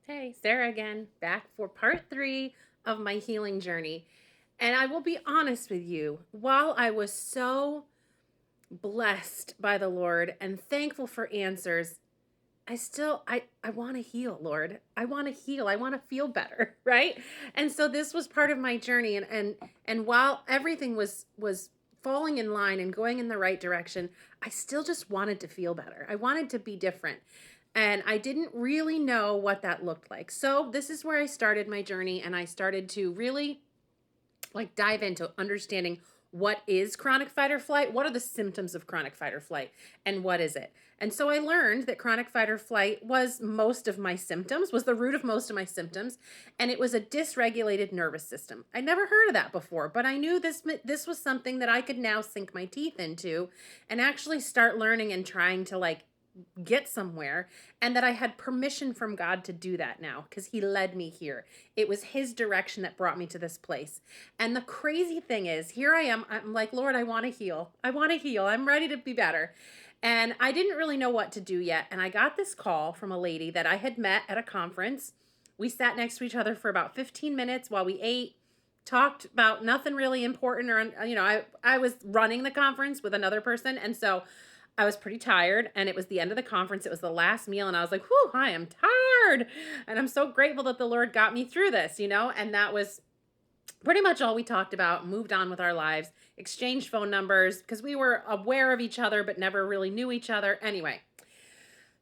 Hey, Sarah again, back for part 3 of my healing journey. And I will be honest with you, while I was so blessed by the Lord and thankful for answers, I want to heal, Lord. I want to heal. I want to feel better, right? And so this was part of my journey and while everything was falling in line and going in the right direction, I still just wanted to feel better. I wanted to be different. And I didn't really know what that looked like. So this is where I started my journey, and I started to really dive into understanding what is chronic fight or flight, what are the symptoms of chronic fight or flight, and what is it. And so I learned that chronic fight or flight was most of my symptoms, was the root of most of my symptoms, and it was a dysregulated nervous system. I never heard of that before, but I knew this was something that I could now sink my teeth into and actually start learning and trying to get somewhere, and that I had permission from God to do that now because he led me here. It was his direction that brought me to this place. And the crazy thing is, here I am. I'm like, Lord, I want to heal. I want to heal. I'm ready to be better. And I didn't really know what to do yet. And I got this call from a lady that I had met at a conference. We sat next to each other for about 15 minutes while we ate, talked about nothing really important, or I was running the conference with another person, and so I was pretty tired, and it was the end of the conference. It was the last meal, and I was like, whew, I am tired. And I'm so grateful that the Lord got me through this, and that was pretty much all we talked about. Moved on with our lives, exchanged phone numbers because we were aware of each other but never really knew each other. Anyway,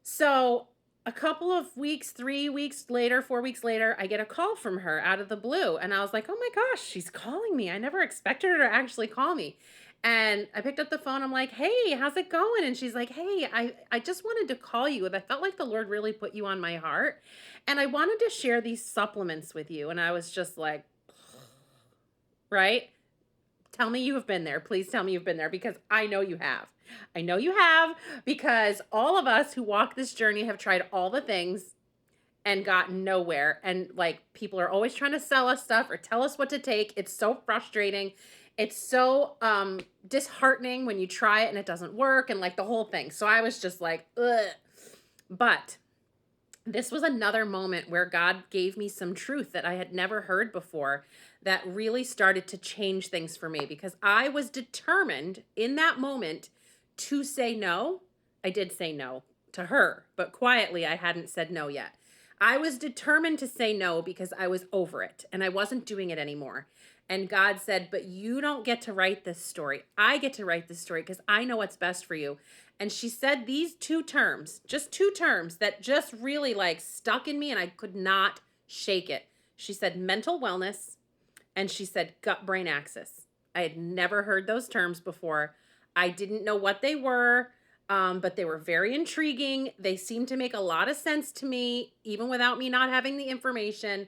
so a couple of weeks, 3 weeks later, 4 weeks later, I get a call from her out of the blue. And I was like, oh my gosh, she's calling me. I never expected her to actually call me. And I picked up the phone. I'm like, hey, how's it going? And she's like, hey, I just wanted to call you. And I felt like the Lord really put you on my heart. And I wanted to share these supplements with you. And I was just like, right? Tell me you have been there. Please tell me you've been there because I know you have. I know you have because all of us who walk this journey have tried all the things and gotten nowhere. And people are always trying to sell us stuff or tell us what to take. It's so frustrating. It's so disheartening when you try it and it doesn't work and the whole thing. So I was just like, ugh. But this was another moment where God gave me some truth that I had never heard before that really started to change things for me because I was determined in that moment to say no. I did say no to her, but quietly I hadn't said no yet. I was determined to say no because I was over it and I wasn't doing it anymore. And God said, but you don't get to write this story. I get to write this story because I know what's best for you. And she said these two terms, just two terms that just really stuck in me and I could not shake it. She said mental wellness and she said gut brain axis. I had never heard those terms before. I didn't know what they were, but they were very intriguing. They seemed to make a lot of sense to me, even without me not having the information.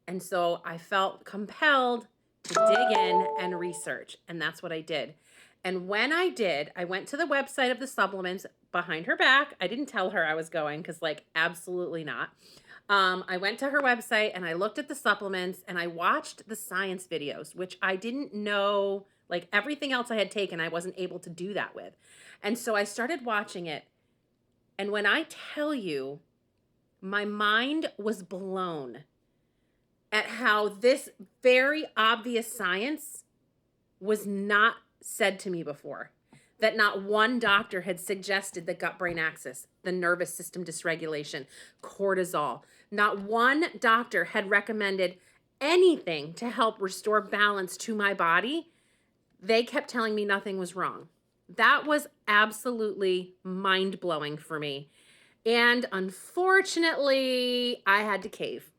And so I felt compelled to dig in and research. And that's what I did. And when I did, I went to the website of the supplements behind her back. I didn't tell her I was going because, absolutely not. I went to her website and I looked at the supplements and I watched the science videos, which I didn't know, everything else I had taken, I wasn't able to do that with. And so I started watching it. And when I tell you, my mind was blown at how this very obvious science was not said to me before. That not one doctor had suggested the gut brain axis, the nervous system dysregulation, cortisol. Not one doctor had recommended anything to help restore balance to my body. They kept telling me nothing was wrong. That was absolutely mind-blowing for me. And unfortunately, I had to cave.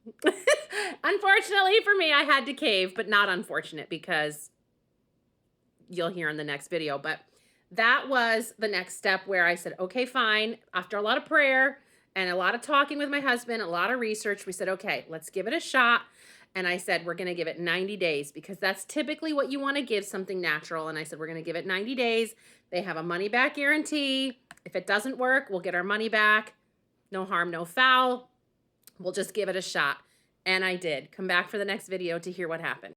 Unfortunately for me, I had to cave, but not unfortunate because you'll hear in the next video. But that was the next step where I said, okay, fine. After a lot of prayer and a lot of talking with my husband, a lot of research, we said, okay, let's give it a shot. And I said, we're going to give it 90 days because that's typically what you want to give something natural. And I said, we're going to give it 90 days. They have a money back guarantee. If it doesn't work, we'll get our money back. No harm, no foul. We'll just give it a shot. And I did. Come back for the next video to hear what happened.